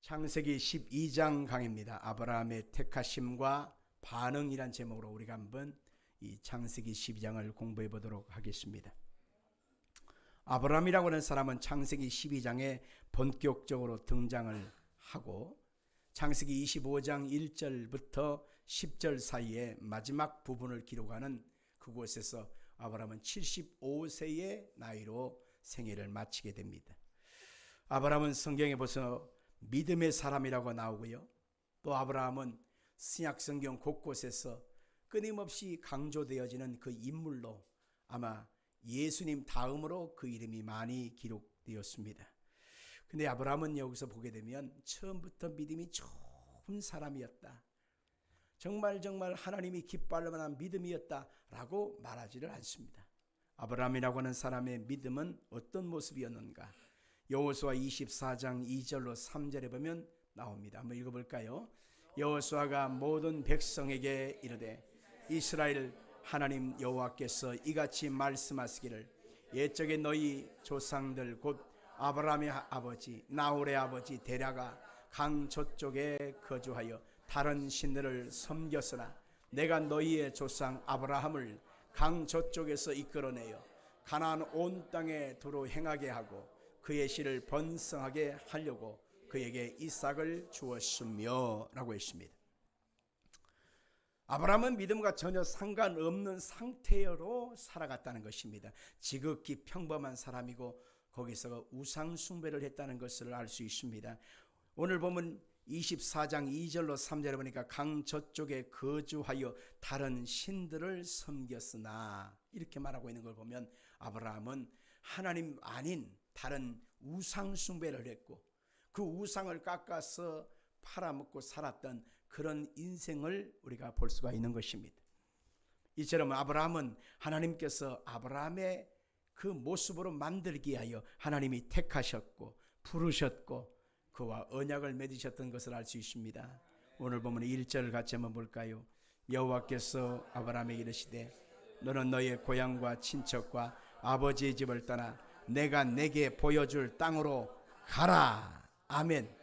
창세기 12장 강의입니다. 아브라함의 택하심과 반응이란 제목으로 우리가 한번 이 창세기 12장을 공부해 보도록 하겠습니다. 아브라함이라고 하는 사람은 창세기 12장에 본격적으로 등장을 하고 창세기 25장 1절부터 10절 사이에 마지막 부분을 기록하는 그곳에서 아브라함은 75세의 나이로 생애를 마치게 됩니다. 아브라함은 성경에 벌써 믿음의 사람이라고 나오고요. 또 아브라함은 신약 성경 곳곳에서 끊임없이 강조되어지는 그 인물로 아마 예수님 다음으로 그 이름이 많이 기록되었습니다. 근데 아브라함은 여기서 보게 되면 처음부터 믿음이 좋은 사람이었다. 정말 하나님이 기뻐할 만한 믿음이었다라고 말하지를 않습니다. 아브라함이라고 하는 사람의 믿음은 어떤 모습이었는가? 여호수아 24장 2절로 3절에 보면 나옵니다. 한번 읽어볼까요? 여호수아가 모든 백성에게 이르되 이스라엘 하나님 여호와께서 이같이 말씀하시기를 옛적에 너희 조상들 곧 아브라함의 아버지 나홀의 아버지 데라가 강 저쪽에 거주하여 다른 신들을 섬겼으나 내가 너희의 조상 아브라함을 강 저쪽에서 이끌어내어 가나안 온 땅에 도로 행하게 하고 그의 씨를 번성하게 하려고 그에게 이삭을 주었으며 라고 했습니다. 아브라함은 믿음과 전혀 상관없는 상태로 살아갔다는 것입니다. 지극히 평범한 사람이고 거기서 우상 숭배를 했다는 것을 알 수 있습니다. 오늘 보면 24장 2절로 3절에 보니까 강 저쪽에 거주하여 다른 신들을 섬겼으나 이렇게 말하고 있는 걸 보면 아브라함은 하나님 아닌 다른 우상 숭배를 했고 그 우상을 깎아서 팔아먹고 살았던 그런 인생을 우리가 볼 수가 있는 것입니다. 이처럼 아브라함은 하나님께서 아브라함의 그 모습으로 만들기 위하여 하나님이 택하셨고 부르셨고 그와 언약을 맺으셨던 것을 알 수 있습니다. 오늘 보면 1절 같이 한번 볼까요? 여호와께서 아브라함에게 이르시되 너는 너의 고향과 친척과 아버지의 집을 떠나 내가 내게 보여줄 땅으로 가라. 아멘.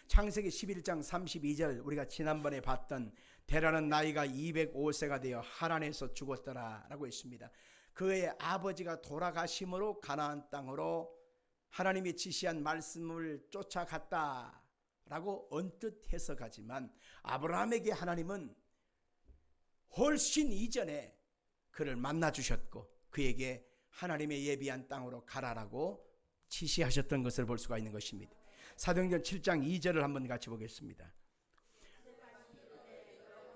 창세기 11장 32절 우리가 지난번에 봤던 데라는 나이가 205세가 되어 하란에서 죽었더라 라고 했습니다. 그의 아버지가 돌아가심으로 가나안 땅으로 하나님이 지시한 말씀을 쫓아갔다 라고 언뜻 해석하지만 아브라함에게 하나님은 훨씬 이전에 그를 만나 주셨고 그에게 하나님의 예비한 땅으로 가라라고 지시하셨던 것을 볼 수가 있는 것입니다. 사도행전 7장 2절을 한번 같이 보겠습니다.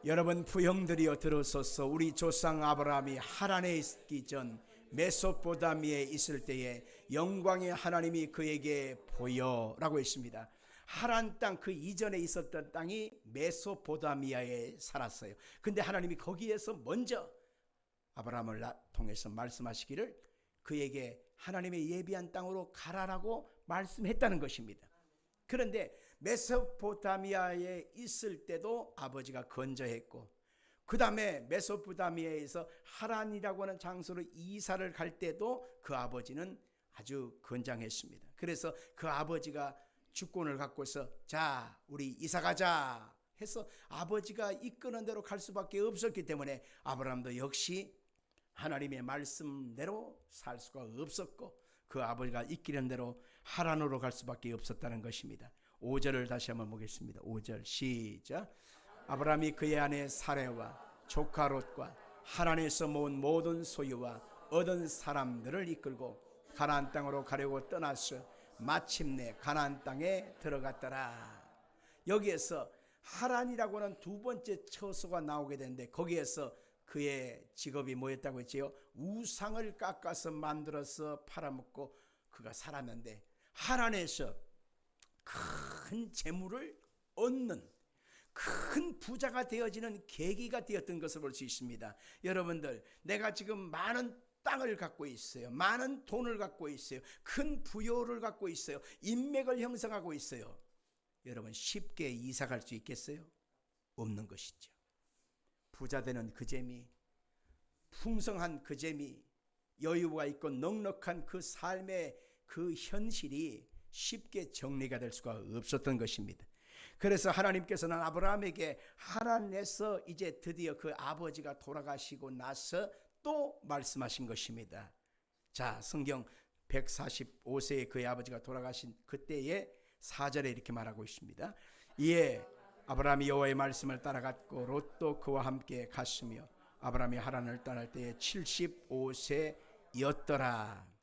여러분 부형들이여 들으소서. 우리 조상 아브라함이 하란에 있기 전 메소포타미아에 있을 때에 영광의 하나님이 그에게 보여라고 했습니다. 하란 땅 그 이전에 있었던 땅이 메소포타미아에 살았어요. 근데 하나님이 거기에서 먼저 아브라함을 통해서 말씀하시기를 그에게 하나님의 예비한 땅으로 가라라고 말씀했다는 것입니다. 그런데 메소포타미아에 있을 때도 아버지가 건져했고 그 다음에 메소포타미아에서 하란이라고 하는 장소로 이사를 갈 때도 그 아버지는 아주 건장했습니다. 그래서 그 아버지가 주권을 갖고서 자 우리 이사 가자 해서 아버지가 이끄는 대로 갈 수밖에 없었기 때문에 아브라함도 역시 하나님의 말씀대로 살 수가 없었고 그 아버지가 이끄는 대로 하란으로 갈 수밖에 없었다는 것입니다. 5절을 다시 한번 보겠습니다. 5절 시작. 아브라함이 그의 아내 사레와 조카 롯과 하란에서 모은 모든 소유와 얻은 사람들을 이끌고 가나안 땅으로 가려고 떠났어 마침내 가나안 땅에 들어갔더라. 여기에서 하란이라고 하는 두 번째 처소가 나오게 되는데 거기에서 그의 직업이 뭐였다고 했지요? 우상을 깎아서 만들어서 팔아먹고 그가 살았는데 하란에서 큰 재물을 얻는 큰 부자가 되어지는 계기가 되었던 것을 볼 수 있습니다. 여러분들 내가 지금 많은 땅을 갖고 있어요. 많은 돈을 갖고 있어요. 큰 부여를 갖고 있어요. 인맥을 형성하고 있어요. 여러분 쉽게 이사 갈 수 있겠어요? 없는 것이죠. 부자 되는 그 재미, 풍성한 그 재미, 여유가 있고 넉넉한 그 삶의 그 현실이 쉽게 정리가 될 수가 없었던 것입니다. 그래서 하나님께서는 아브라함에게 하나님에서 이제 드디어 그 아버지가 돌아가시고 나서 또 말씀하신 것입니다. 자, 성경 145세에 그의 아버지가 돌아가신 그때의 4절에 이렇게 말하고 있습니다. 이에 아브라함이 여호와의 말씀을 따라갔고 롯도 그와 함께 갔으며 아브라함이 하란을 떠날 때에 75세였더라.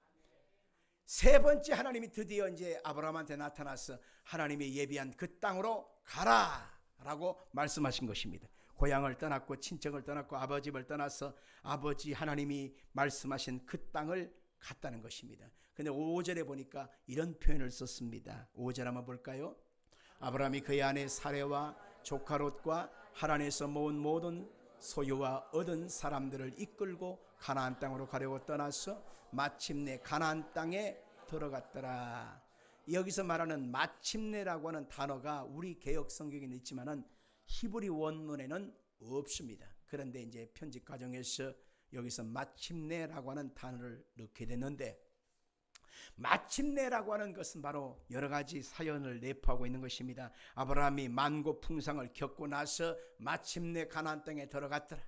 세 번째 하나님이 드디어 이제 아브라함한테 나타나서 하나님이 예비한 그 땅으로 가라라고 말씀하신 것입니다. 고향을 떠났고 친척을 떠났고 아버지 집을 떠나서 아버지 하나님이 말씀하신 그 땅을 갔다는 것입니다. 근데 5절에 보니까 이런 표현을 썼습니다. 5절 한번 볼까요? 아브라함이 그의 아내 사레와 조카 롯과 하란에서 모은 모든 소유와 얻은 사람들을 이끌고 가나안 땅으로 가려고 떠나서 마침내 가나안 땅에 들어갔더라. 여기서 말하는 마침내라고 하는 단어가 우리 개역 성경에는 있지만은 히브리 원문에는 없습니다. 그런데 이제 편집 과정에서 여기서 마침내라고 하는 단어를 넣게 됐는데, 마침내라고 하는 것은 바로 여러 가지 사연을 내포하고 있는 것입니다. 아브라함이 만고풍상을 겪고 나서 마침내 가나안 땅에 들어갔더라.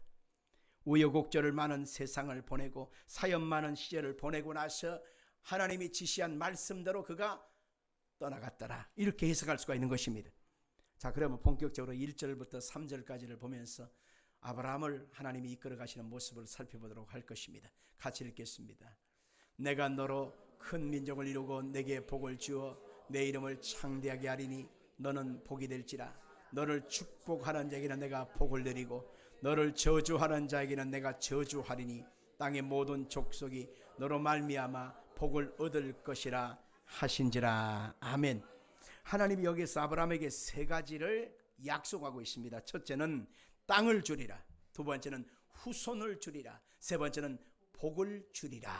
우여곡절을 많은 세상을 보내고 사연 많은 시절을 보내고 나서 하나님이 지시한 말씀대로 그가 떠나갔더라. 이렇게 해석할 수가 있는 것입니다. 자, 그러면 본격적으로 1절부터 3절까지를 보면서 아브라함을 하나님이 이끌어 가시는 모습을 살펴보도록 할 것입니다. 같이 읽겠습니다. 내가 너로 큰 민족을 이루고 내게 복을 주어 내 이름을 창대하게 하리니 너는 복이 될지라. 너를 축복하는 자에게는 내가 복을 내리고 너를 저주하는 자에게는 내가 저주하리니 땅의 모든 족속이 너로 말미암아 복을 얻을 것이라 하신지라. 아멘. 하나님이 여기서 아브라함에게 세 가지를 약속하고 있습니다. 첫째는 땅을 주리라. 두 번째는 후손을 주리라. 세 번째는 복을 주리라.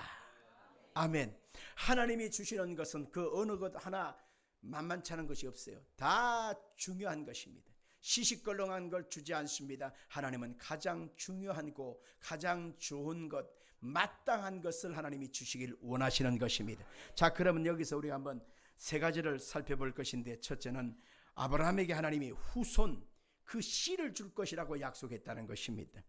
아멘. 하나님이 주시는 것은 그 어느 것 하나 만만치 않은 것이 없어요. 다 중요한 것입니다. 시시껄렁한 걸 주지 않습니다. 하나님은 가장 중요하고 가장 좋은 것, 마땅한 것을 하나님이 주시길 원하시는 것입니다. 자, 그러면 여기서 우리가 한번 세 가지를 살펴볼 것인데, 첫째는 아브라함에게 하나님이 후손, 그 씨를 줄 것이라고 약속했다는 것입니다.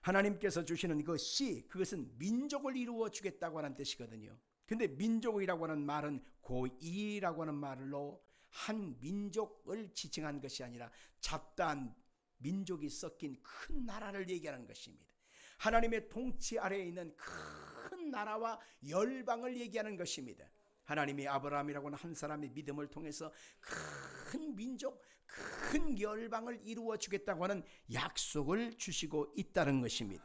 하나님께서 주시는 그 씨, 그것은 민족을 이루어 주겠다고 하는 뜻이거든요. 근데 민족이라고 하는 말은 고이라고 하는 말로 한 민족을 지칭한 것이 아니라 잡다한 민족이 섞인 큰 나라를 얘기하는 것입니다. 하나님의 통치 아래에 있는 큰 나라와 열방을 얘기하는 것입니다. 하나님이 아브라함이라고 하는 한 사람의 믿음을 통해서 큰 민족, 큰 열방을 이루어 주겠다고 하는 약속을 주시고 있다는 것입니다.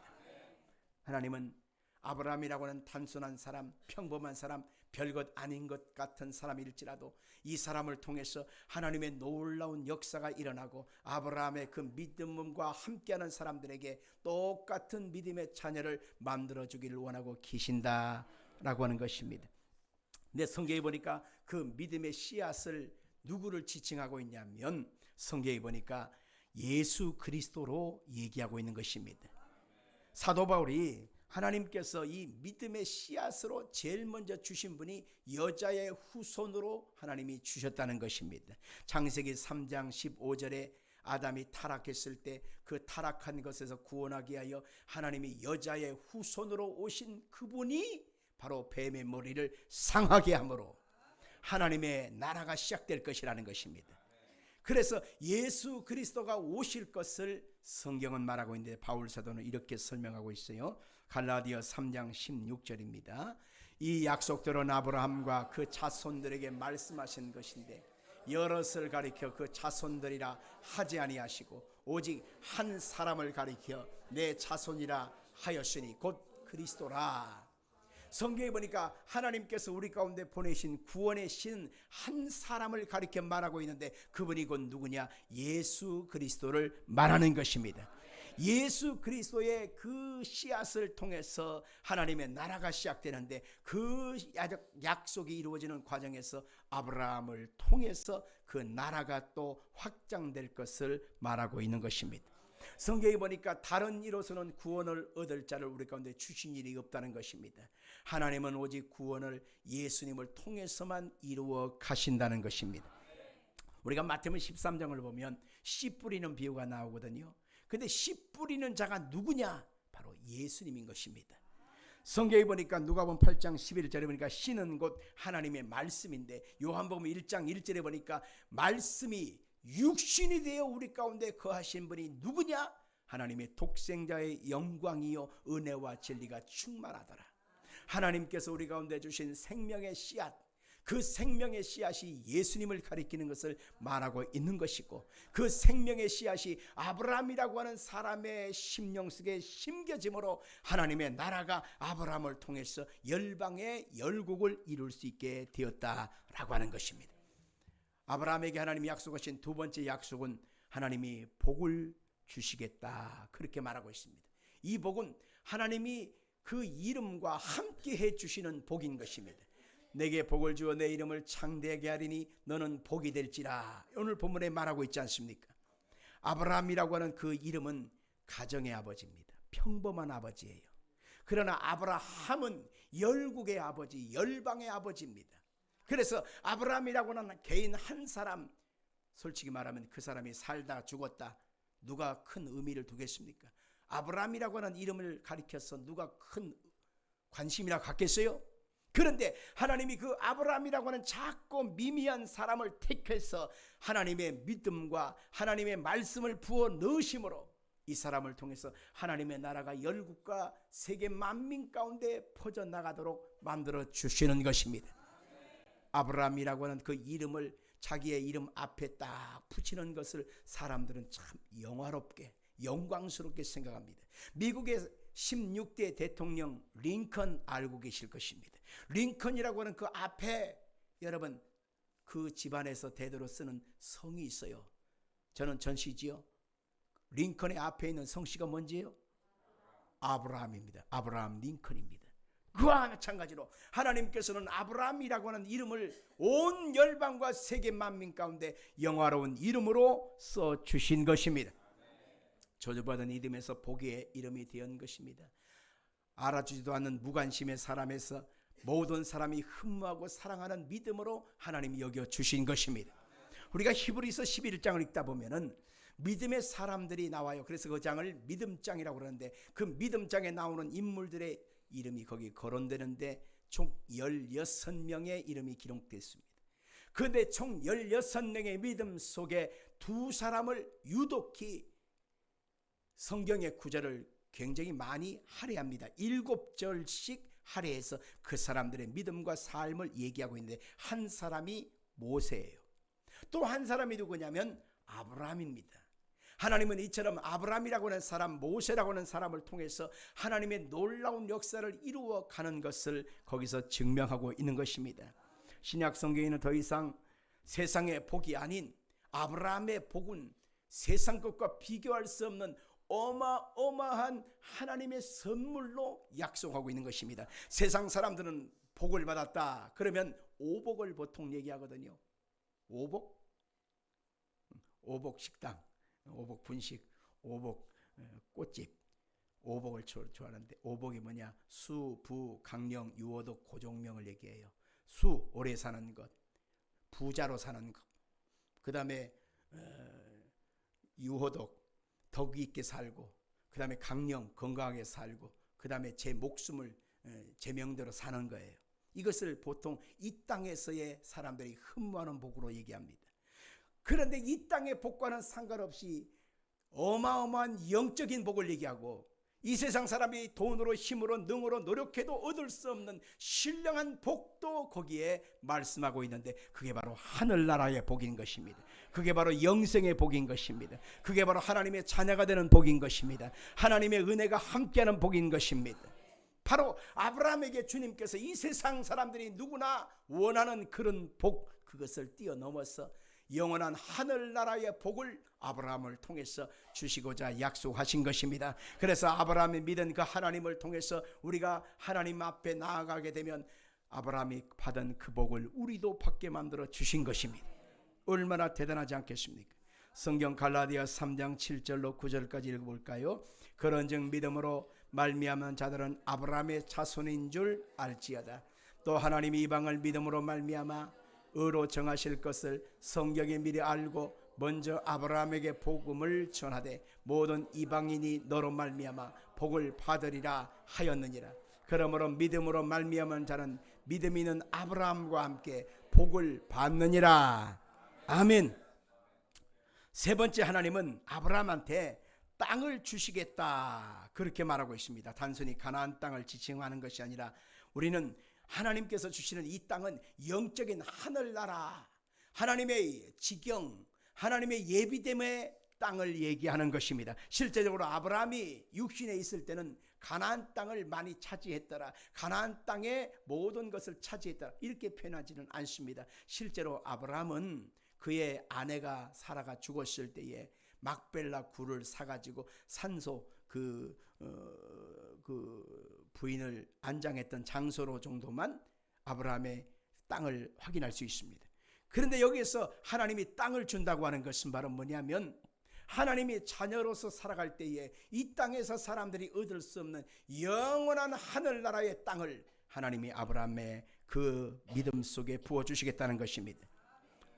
하나님은 아브라함이라고 하는 단순한 사람, 평범한 사람, 별것 아닌 것 같은 사람일지라도 이 사람을 통해서 하나님의 놀라운 역사가 일어나고 아브라함의 그 믿음과 함께하는 사람들에게 똑같은 믿음의 자녀를 만들어주기를 원하고 계신다라고 하는 것입니다. 근데 성경에 보니까 그 믿음의 씨앗을 누구를 지칭하고 있냐면 성경에 보니까 예수 그리스도로 얘기하고 있는 것입니다. 사도 바울이 하나님께서 이 믿음의 씨앗으로 제일 먼저 주신 분이 여자의 후손으로 하나님이 주셨다는 것입니다. 창세기 3장 15절에 아담이 타락했을 때 그 타락한 것에서 구원하기 위하여 하나님이 여자의 후손으로 오신 그분이 바로 뱀의 머리를 상하게 함으로 하나님의 나라가 시작될 것이라는 것입니다. 그래서 예수 그리스도가 오실 것을 성경은 말하고 있는데 바울 사도는 이렇게 설명하고 있어요. 갈라디아 3장 16절입니다. 이 약속대로 아브라함과 그 자손들에게 말씀하신 것인데 여럿을 가리켜 그 자손들이라 하지 아니하시고 오직 한 사람을 가리켜 내 자손이라 하였으니 곧 그리스도라. 성경에 보니까 하나님께서 우리 가운데 보내신 구원의 신 한 사람을 가리켜 말하고 있는데 그분이 곧 누구냐? 예수 그리스도를 말하는 것입니다. 예수 그리스도의 그 씨앗을 통해서 하나님의 나라가 시작되는데 그 약속이 이루어지는 과정에서 아브라함을 통해서 그 나라가 또 확장될 것을 말하고 있는 것입니다. 성경에 보니까 다른 이로서는 구원을 얻을 자를 우리 가운데 주신 일이 없다는 것입니다. 하나님은 오직 구원을 예수님을 통해서만 이루어 가신다는 것입니다. 우리가 마태복음 13장을 보면 씨 뿌리는 비유가 나오거든요. 근데 씨 뿌리는 자가 누구냐? 바로 예수님인 것입니다. 성경에 보니까 누가복음 8장 11절에 보니까 씨는 곧 하나님의 말씀인데, 요한복음 1장 1절에 보니까 말씀이 육신이 되어 우리 가운데 거하신 분이 누구냐? 하나님의 독생자의 영광이요 은혜와 진리가 충만하더라. 하나님께서 우리 가운데 주신 생명의 씨앗, 그 생명의 씨앗이 예수님을 가리키는 것을 말하고 있는 것이고, 그 생명의 씨앗이 아브라함이라고 하는 사람의 심령 속에 심겨짐으로 하나님의 나라가 아브라함을 통해서 열방의 열국을 이룰 수 있게 되었다라고 하는 것입니다. 아브라함에게 하나님이 약속하신 두 번째 약속은 하나님이 복을 주시겠다, 그렇게 말하고 있습니다. 이 복은 하나님이 그 이름과 함께 해주시는 복인 것입니다. 내게 복을 주어 내 이름을 창대하게 하리니 너는 복이 될지라, 오늘 본문에 말하고 있지 않습니까? 아브라함이라고 하는 그 이름은 가정의 아버지입니다. 평범한 아버지예요. 그러나 아브라함은 열국의 아버지, 열방의 아버지입니다. 그래서 아브라함이라고 하는 개인 한 사람, 솔직히 말하면 그 사람이 살다 죽었다, 누가 큰 의미를 두겠습니까? 아브라함이라고 하는 이름을 가리켜서 누가 큰 관심이나 갖겠어요? 그런데 하나님이 그 아브라함이라고 하는 작고 미미한 사람을 택해서 하나님의 믿음과 하나님의 말씀을 부어 넣으심으로 이 사람을 통해서 하나님의 나라가 열국과 세계 만민 가운데 퍼져나가도록 만들어 주시는 것입니다. 아브라함이라고 하는 그 이름을 자기의 이름 앞에 딱 붙이는 것을 사람들은 참 영화롭게, 영광스럽게 생각합니다. 미국의 16대 대통령 링컨 알고 계실 것입니다. 링컨이라고 하는 그 앞에 여러분 그 집안에서 대대로 쓰는 성이 있어요. 저는 전시지요. 링컨의 앞에 있는 성씨가 뭔지요? 아브라함입니다. 아브라함 링컨입니다. 그와 마찬가지로 하나님께서는 아브라함이라고 하는 이름을 온 열방과 세계 만민 가운데 영화로운 이름으로 써주신 것입니다. 저주받은 이름에서 복의 이름이 된 것입니다. 알아주지도 않는 무관심의 사람에서 모든 사람이 흠모하고 사랑하는 믿음으로 하나님이 여겨주신 것입니다. 우리가 히브리서 11장을 읽다 보면은 믿음의 사람들이 나와요. 그래서 그 장을 믿음장이라고 그러는데, 그 믿음장에 나오는 인물들의 이름이 거기 거론되는데 총 16명의 이름이 기록됐습니다. 그런데 총 16명의 믿음 속에 두 사람을 유독히 성경의 구절을 굉장히 많이 할애합니다. 7절씩 할애해서 그 사람들의 믿음과 삶을 얘기하고 있는데, 한 사람이 모세예요. 또 한 사람이 누구냐면 아브라함입니다. 하나님은 이처럼 아브라함이라고 하는 사람, 모세라고 하는 사람을 통해서 하나님의 놀라운 역사를 이루어 가는 것을 거기서 증명하고 있는 것입니다. 신약 성경에는 더 이상 세상의 복이 아닌 아브라함의 복은 세상 것과 비교할 수 없는 어마어마한 하나님의 선물로 약속하고 있는 것입니다. 세상 사람들은 복을 받았다 그러면 오복을 보통 얘기하거든요. 오복? 오복 식당, 오복 분식, 오복 꽃집, 오복을 좋아하는데, 오복이 뭐냐? 수, 부, 강령, 유호독, 고종명을 얘기해요. 수, 오래 사는 것, 부자로 사는 것, 그 다음에 유호독, 덕이 있게 살고, 그 다음에 강령, 건강하게 살고, 그 다음에 제 목숨을 제 명대로 사는 거예요. 이것을 보통 이 땅에서의 사람들이 흠모하는 복으로 얘기합니다. 그런데 이 땅의 복과는 상관없이 어마어마한 영적인 복을 얘기하고, 이 세상 사람이 돈으로 힘으로 능으로 노력해도 얻을 수 없는 신령한 복도 거기에 말씀하고 있는데, 그게 바로 하늘나라의 복인 것입니다. 그게 바로 영생의 복인 것입니다. 그게 바로 하나님의 자녀가 되는 복인 것입니다. 하나님의 은혜가 함께하는 복인 것입니다. 바로 아브라함에게 주님께서 이 세상 사람들이 누구나 원하는 그런 복, 그것을 뛰어넘어서 영원한 하늘나라의 복을 아브라함을 통해서 주시고자 약속하신 것입니다. 그래서 아브라함이 믿은 그 하나님을 통해서 우리가 하나님 앞에 나아가게 되면 아브라함이 받은 그 복을 우리도 받게 만들어 주신 것입니다. 얼마나 대단하지 않겠습니까? 성경 갈라디아 3장 7절로 9절까지 읽어볼까요? 그런즉 믿음으로 말미암은 자들은 아브라함의 자손인 줄 알지어다. 또 하나님이 이방을 믿음으로 말미암아 의로 정하실 것을 성경에 미리 알고 먼저 아브라함에게 복음을 전하되 모든 이방인이 너로 말미암아 복을 받으리라 하였느니라. 그러므로 믿음으로 말미암은 자는 믿음이 있는 아브라함과 함께 복을 받느니라. 아멘. 세 번째, 하나님은 아브라함한테 땅을 주시겠다 그렇게 말하고 있습니다. 단순히 가나안 땅을 지칭하는 것이 아니라 우리는 하나님께서 주시는 이 땅은 영적인 하늘나라, 하나님의 지경, 하나님의 예비됨의 땅을 얘기하는 것입니다. 실제적으로 아브라함이 육신에 있을 때는 가나안 땅을 많이 차지했더라, 가나안 땅의 모든 것을 차지했더라 이렇게 표현하지는 않습니다. 실제로 아브라함은 그의 아내가 사라가 죽었을 때에 막벨라 굴을 사가지고 산소 그 부인을 안장했던 장소로 정도만 아브라함의 땅을 확인할 수 있습니다. 그런데 여기에서 하나님이 땅을 준다고 하는 것은 바로 뭐냐면 하나님이 자녀로서 살아갈 때에 이 땅에서 사람들이 얻을 수 없는 영원한 하늘나라의 땅을 하나님이 아브라함의 그 믿음 속에 부어주시겠다는 것입니다.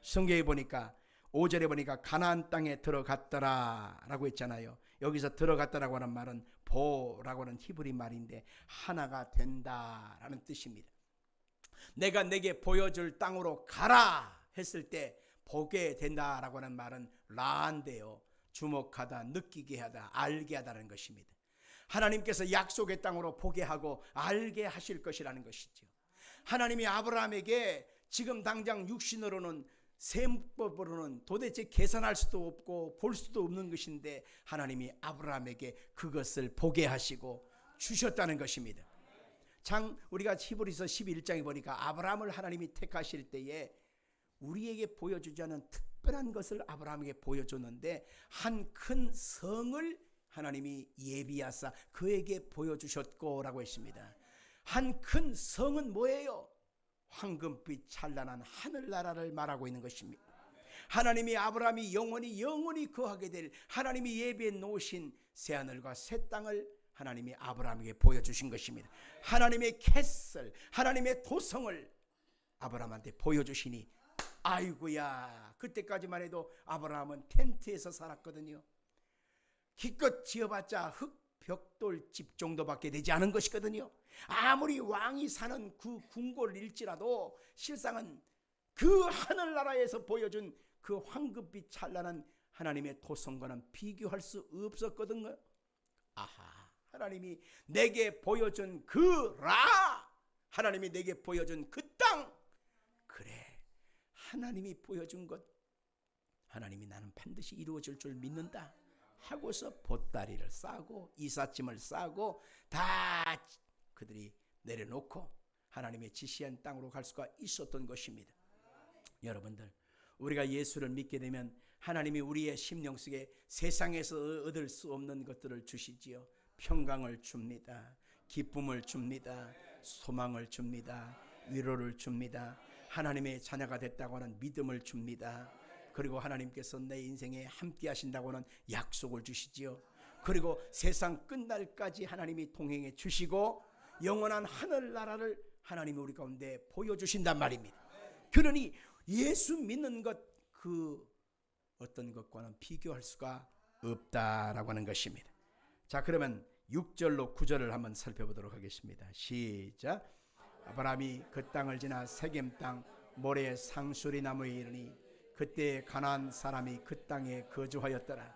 성경에 보니까 5절에 보니까 가나안 땅에 들어갔더라 라고 했잖아요. 여기서 들어갔다라고 하는 말은 보라고 하는 히브리 말인데 하나가 된다라는 뜻입니다. 내가 내게 보여줄 땅으로 가라 했을 때 보게 된다라고 하는 말은 라인데요, 주목하다, 느끼게 하다, 알게 하다는 것입니다. 하나님께서 약속의 땅으로 보게 하고 알게 하실 것이라는 것이죠. 하나님이 아브라함에게 지금 당장 육신으로는 셈법으로는 도대체 계산할 수도 없고 볼 수도 없는 것인데 하나님이 아브라함에게 그것을 보게 하시고 주셨다는 것입니다. 우리가 히브리서 11장에 보니까 아브라함을 하나님이 택하실 때에 우리에게 보여주지 않은 특별한 것을 아브라함에게 보여줬는데 한 큰 성을 하나님이 예비하사 그에게 보여주셨고 라고 했습니다. 한 큰 성은 뭐예요? 황금빛 찬란한 하늘나라를 말하고 있는 것입니다. 하나님이 아브라함이 영원히 거하게 될 하나님이 예비해 놓으신 새하늘과 새 땅을 하나님이 아브라함에게 보여주신 것입니다. 하나님의 캐슬, 하나님의 도성을 아브라함한테 보여주시니 아이고야, 그때까지만 해도 아브라함은 텐트에서 살았거든요. 기껏 지어봤자 벽돌집 정도밖에 되지 않은 것이거든요. 아무리 왕이 사는 그 궁궐일지라도 실상은 그 하늘나라에서 보여준 그 황금빛 찬란한 하나님의 도성과는 비교할 수 없었거든요. 아하, 하나님이 내게 보여준 그 하나님이 내게 보여준 그 땅, 그래, 하나님이 보여준 것, 하나님이 나는 반드시 이루어질 줄 믿는다 하고서 보따리를 싸고 이삿짐을 싸고 다 그들이 내려놓고 하나님의 지시한 땅으로 갈 수가 있었던 것입니다. 여러분들, 우리가 예수를 믿게 되면 하나님이 우리의 심령 속에 세상에서 얻을 수 없는 것들을 주시지요. 평강을 줍니다. 기쁨을 줍니다. 소망을 줍니다. 위로를 줍니다. 하나님의 자녀가 됐다고 하는 믿음을 줍니다. 그리고 하나님께서 내 인생에 함께 하신다고 하는 약속을 주시지요. 그리고 세상 끝날까지 하나님이 동행해 주시고 영원한 하늘나라를 하나님이 우리 가운데 보여주신단 말입니다. 그러니 예수 믿는 것 그 어떤 것과는 비교할 수가 없다라고 하는 것입니다. 자, 그러면 6절로 9절을 한번 살펴보도록 하겠습니다. 시작. 아브라함이 그 땅을 지나 세겜 땅 모래 상수리 나무에 이르니 그때 가나안 사람이 그 땅에 거주하였더라.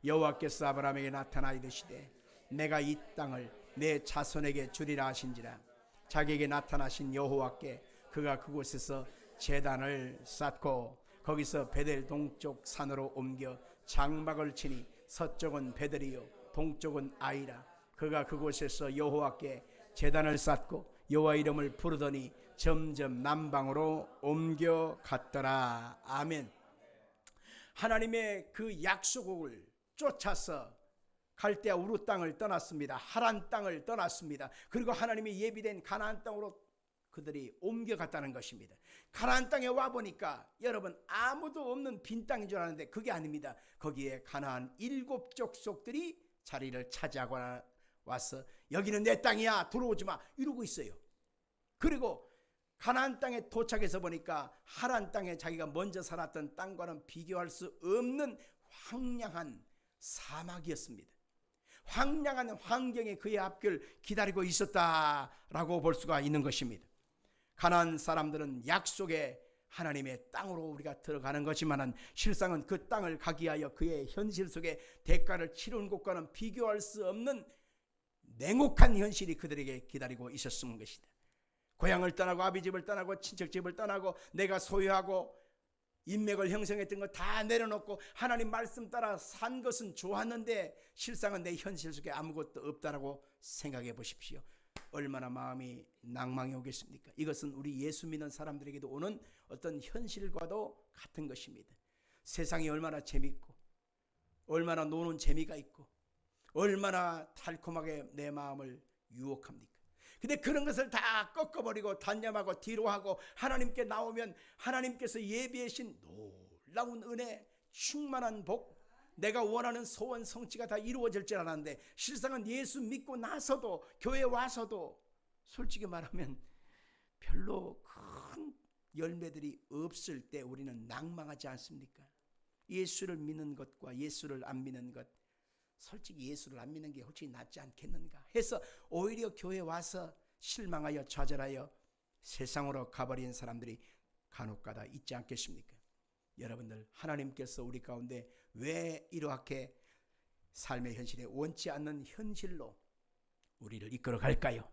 여호와께서 아브라함에게 나타나 이르시되 내가 이 땅을 내 자손에게 주리라 하신지라. 자기에게 나타나신 여호와께 그가 그곳에서 제단을 쌓고 거기서 베델 동쪽 산으로 옮겨 장막을 치니 서쪽은 베델이요 동쪽은 아이라. 그가 그곳에서 여호와께 제단을 쌓고 여호와 이름을 부르더니 점점 남방으로 옮겨갔더라. 아멘. 하나님의 그 약속을 쫓아서 갈대아 우루 땅을 떠났습니다. 하란 땅을 떠났습니다. 그리고 하나님이 예비된 가나안 땅으로 그들이 옮겨갔다는 것입니다. 가나안 땅에 와보니까 여러분 아무도 없는 빈 땅인 줄 아는데 그게 아닙니다. 거기에 가나안 7 족속들이 자리를 차지하고 와서 여기는 내 땅이야 들어오지 마 이러고 있어요. 그리고 가나안 땅에 도착해서 보니까 하란 땅에 자기가 먼저 살았던 땅과는 비교할 수 없는 황량한 사막이었습니다. 황량한 환경에 그의 앞길 기다리고 있었다라고 볼 수가 있는 것입니다. 가나안 사람들은 약속의 하나님의 땅으로 우리가 들어가는 것이지만 실상은 그 땅을 가기 위하여 그의 현실 속에 대가를 치르는 것과는 비교할 수 없는 냉혹한 현실이 그들에게 기다리고 있었던 것이다. 고향을 떠나고 아비집을 떠나고 친척집을 떠나고 내가 소유하고 인맥을 형성했던 거 다 내려놓고 하나님 말씀 따라 산 것은 좋았는데 실상은 내 현실 속에 아무것도 없다라고 생각해 보십시오. 얼마나 마음이 낭망이 오겠습니까? 이것은 우리 예수 믿는 사람들에게도 오는 어떤 현실과도 같은 것입니다. 세상이 얼마나 재밌고 얼마나 노는 재미가 있고 얼마나 달콤하게 내 마음을 유혹합니까? 근데 그런 것을 다 꺾어버리고 단념하고 뒤로하고 하나님께 나오면 하나님께서 예비하신 놀라운 은혜, 충만한 복, 내가 원하는 소원 성취가 다 이루어질 줄 알았는데 실상은 예수 믿고 나서도 교회 와서도 솔직히 말하면 별로 큰 열매들이 없을 때 우리는 낭망하지 않습니까? 예수를 믿는 것과 예수를 안 믿는 것, 솔직히 예수를 안 믿는 게 훨씬 낫지 않겠는가 해서 오히려 교회 와서 실망하여 좌절하여 세상으로 가버린 사람들이 간혹가다 있지 않겠습니까? 여러분들, 하나님께서 우리 가운데 왜 이렇게 삶의 현실에 원치 않는 현실로 우리를 이끌어 갈까요?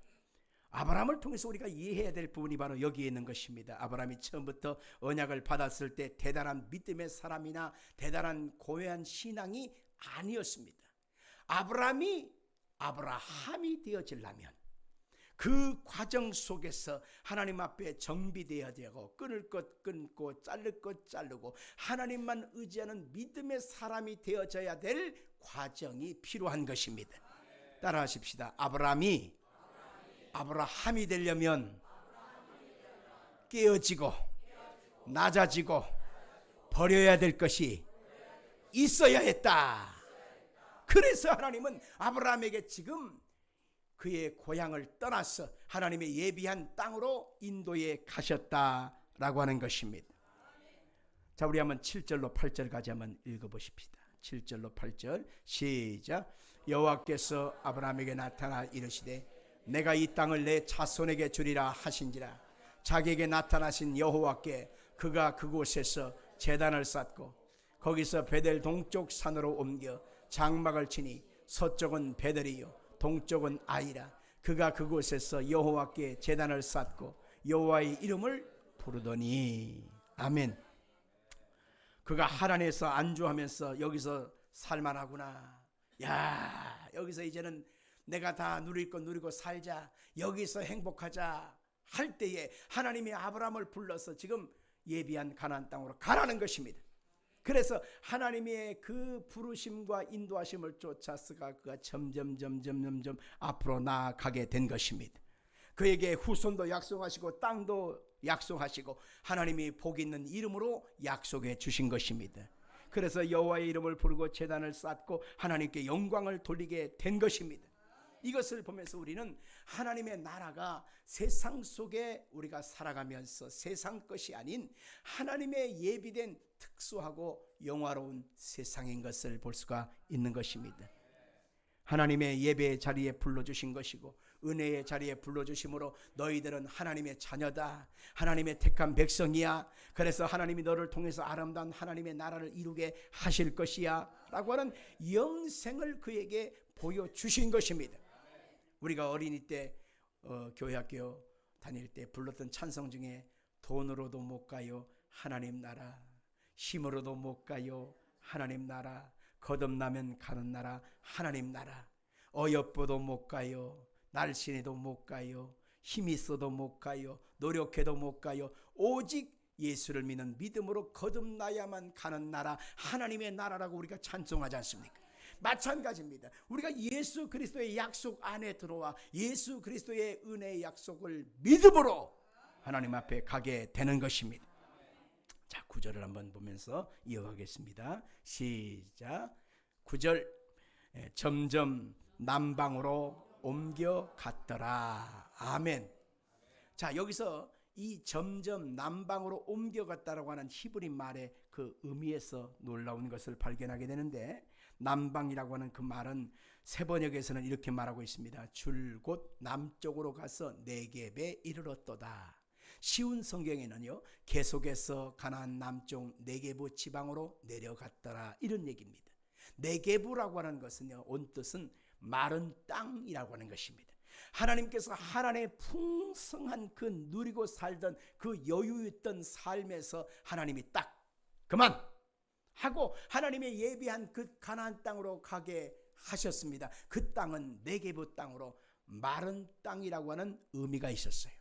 아브라함을 통해서 우리가 이해해야 될 부분이 바로 여기에 있는 것입니다. 아브라함이 처음부터 언약을 받았을 때 대단한 믿음의 사람이나 대단한 고유한 신앙이 아니었습니다. 아브라함이 되어지려면 그 과정 속에서 하나님 앞에 정비되어야 되고 끊을 것 끊고 자를 것 자르고 하나님만 의지하는 믿음의 사람이 되어져야 될 과정이 필요한 것입니다. 따라하십시다. 아브라함이 되려면 깨어지고 낮아지고 버려야 될 것이 있어야 했다. 그래서 하나님은 아브라함에게 지금 그의 고향을 떠나서 하나님의 예비한 땅으로 인도에 가셨다라고 하는 것입니다. 자, 우리 한번 7절로 8절까지 한번 읽어보십시다. 7절로 8절 시작. 여호와께서 아브라함에게 나타나 이르시되 내가 이 땅을 내 자손에게 주리라 하신지라. 자기에게 나타나신 여호와께 그가 그곳에서 제단을 쌓고 거기서 베델 동쪽 산으로 옮겨 장막을 치니 서쪽은 베델이요 동쪽은 아이라. 그가 그곳에서 여호와께 제단을 쌓고 여호와의 이름을 부르더니. 아멘. 그가 하란에서 안주하면서 여기서 살만하구나. 야, 여기서 이제는 내가 다 누릴 것 누리고 살자, 여기서 행복하자 할 때에 하나님이 아브라함을 불러서 지금 예비한 가나안 땅으로 가라는 것입니다. 그래서 하나님의 그 부르심과 인도하심을 쫓아서 그가 점점 앞으로 나아가게 된 것입니다. 그에게 후손도 약속하시고 땅도 약속하시고 하나님이 복 있는 이름으로 약속해 주신 것입니다. 그래서 여호와의 이름을 부르고 제단을 쌓고 하나님께 영광을 돌리게 된 것입니다. 이것을 보면서 우리는 하나님의 나라가 세상 속에 우리가 살아가면서 세상 것이 아닌 하나님의 예비된 특수하고 영화로운 세상인 것을 볼 수가 있는 것입니다. 하나님의 예배의 자리에 불러주신 것이고 은혜의 자리에 불러주심으로 너희들은 하나님의 자녀다, 하나님의 택한 백성이야, 그래서 하나님이 너를 통해서 아름다운 하나님의 나라를 이루게 하실 것이야 라고 하는 영생을 그에게 보여주신 것입니다. 우리가 어린이 때 교회학교 다닐 때 불렀던 찬송 중에 돈으로도 못 가요 하나님 나라, 힘으로도 못 가요 하나님 나라, 거듭나면 가는 나라 하나님 나라, 어여뻐도 못 가요, 날씬해도 못 가요, 힘이 있어도 못 가요, 노력해도 못 가요, 오직 예수를 믿는 믿음으로 거듭나야만 가는 나라 하나님의 나라라고 우리가 찬송하지 않습니까? 마찬가지입니다. 우리가 예수 그리스도의 약속 안에 들어와 예수 그리스도의 은혜의 약속을 믿음으로 하나님 앞에 가게 되는 것입니다. 자, 9절을 한번 보면서 이어가겠습니다. 시작. 9절. 점점 남방으로 옮겨갔더라. 아멘. 자, 여기서 이 점점 남방으로 옮겨갔다라고 하는 히브리 말의 그 의미에서 놀라운 것을 발견하게 되는데, 남방이라고 하는 그 말은 세번역에서는 이렇게 말하고 있습니다. 줄곧 남쪽으로 가서 네겝에 이르렀도다. 쉬운 성경에는요, 계속해서 가나안 남쪽 네게부 지방으로 내려갔더라, 이런 얘기입니다. 네게부라고 하는 것은요, 온뜻은 마른 땅이라고 하는 것입니다. 하나님께서 하나님의 풍성한 그 누리고 살던 그 여유 있던 삶에서 하나님이 딱 그만 하고 하나님의 예비한 그 가나안 땅으로 가게 하셨습니다. 그 땅은 네게부 땅으로 마른 땅이라고 하는 의미가 있었어요.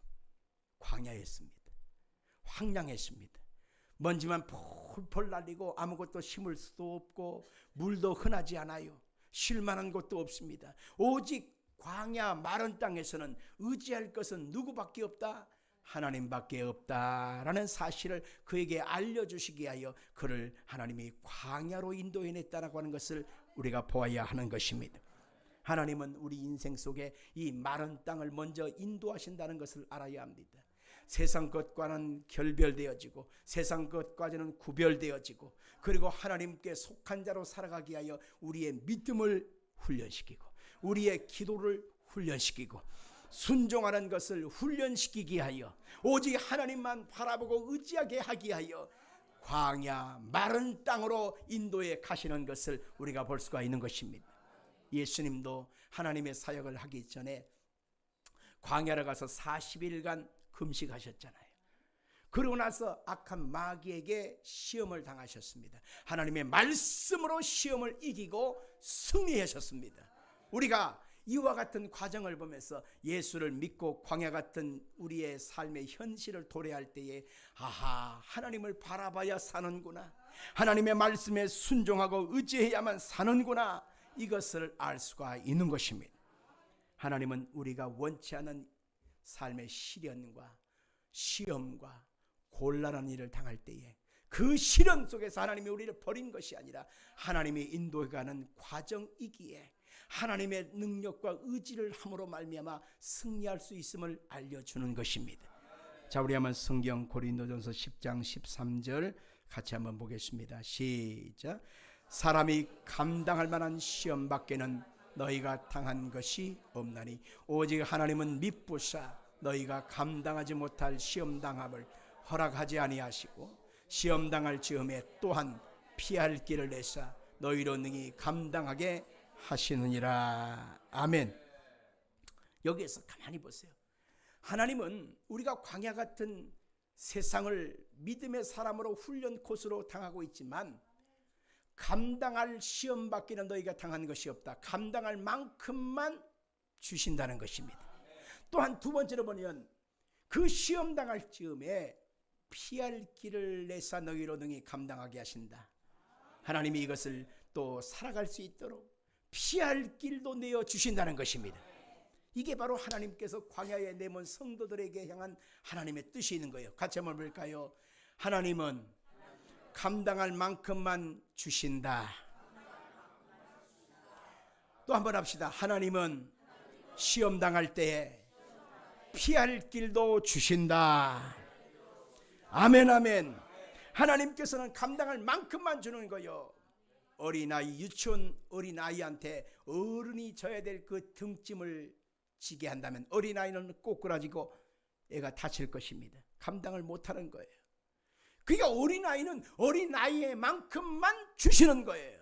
광야였습니다. 황량했습니다. 먼지만 폴폴 날리고 아무것도 심을 수도 없고 물도 흔하지 않아요. 쉴 만한 곳도 없습니다. 오직 광야 마른 땅에서는 의지할 것은 누구밖에 없다? 하나님밖에 없다라는 사실을 그에게 알려주시기 위하여 그를 하나님이 광야로 인도해냈다라고 하는 것을 우리가 보아야 하는 것입니다. 하나님은 우리 인생 속에 이 마른 땅을 먼저 인도하신다는 것을 알아야 합니다. 세상 것과는 결별되어지고 세상 것과는 구별되어지고, 그리고 하나님께 속한 자로 살아가기 위하여 우리의 믿음을 훈련시키고 우리의 기도를 훈련시키고 순종하는 것을 훈련시키기 위하여 오직 하나님만 바라보고 의지하게 하기 위하여 광야 마른 땅으로 인도해 가시는 것을 우리가 볼 수가 있는 것입니다. 예수님도 하나님의 사역을 하기 전에 광야를 가서 40일간 금식하셨잖아요. 그러고 나서 악한 마귀에게 시험을 당하셨습니다. 하나님의 말씀으로 시험을 이기고 승리하셨습니다. 우리가 이와 같은 과정을 보면서 예수를 믿고 광야 같은 우리의 삶의 현실을 도래할 때에 아하, 하나님을 바라봐야 사는구나, 하나님의 말씀에 순종하고 의지해야만 사는구나, 이것을 알 수가 있는 것입니다. 하나님은 우리가 원치 않은 삶의 시련과 시험과 곤란한 일을 당할 때에 그 시련 속에서 하나님이 우리를 버린 것이 아니라 하나님이 인도해가는 과정이기에 하나님의 능력과 의지를 함으로 말미암아 승리할 수 있음을 알려주는 것입니다. 자, 우리 한번 성경 고린도전서 10장 13절 같이 한번 보겠습니다. 시작. 사람이 감당할 만한 시험 밖에는 너희가 당한 것이 없나니 오직 하나님은 미쁘사 너희가 감당하지 못할 시험당함을 허락하지 아니하시고 시험당할 즈음에 또한 피할 길을 내사 너희로 능히 감당하게 하시느니라. 아멘. 여기에서 가만히 보세요. 하나님은 우리가 광야 같은 세상을 믿음의 사람으로 훈련 코스로 당하고 있지만 감당할 시험 밖에는 너희가 당한 것이 없다. 감당할 만큼만 주신다는 것입니다. 또한 두 번째로 보면 그 시험 당할 즈음에 피할 길을 내사 너희로 능히 감당하게 하신다. 하나님이 이것을 또 살아갈 수 있도록 피할 길도 내어 주신다는 것입니다. 이게 바로 하나님께서 광야에 내몬 성도들에게 향한 하나님의 뜻이 있는 거예요. 같이 한번 볼까요? 하나님은 감당할 만큼만 주신다. 또 한번 합시다. 하나님은 시험 당할 때에 피할 길도 주신다. 아멘, 아멘. 하나님께서는 감당할 만큼만 주는 거요. 어린아이, 유치원 어린아이한테 어른이 져야 될 그 등짐을 지게 한다면 어린아이는 꼬꾸라지고 애가 다칠 것입니다. 감당을 못하는 거예요. 그러니까 어린아이는 어린아이의 만큼만 주시는 거예요.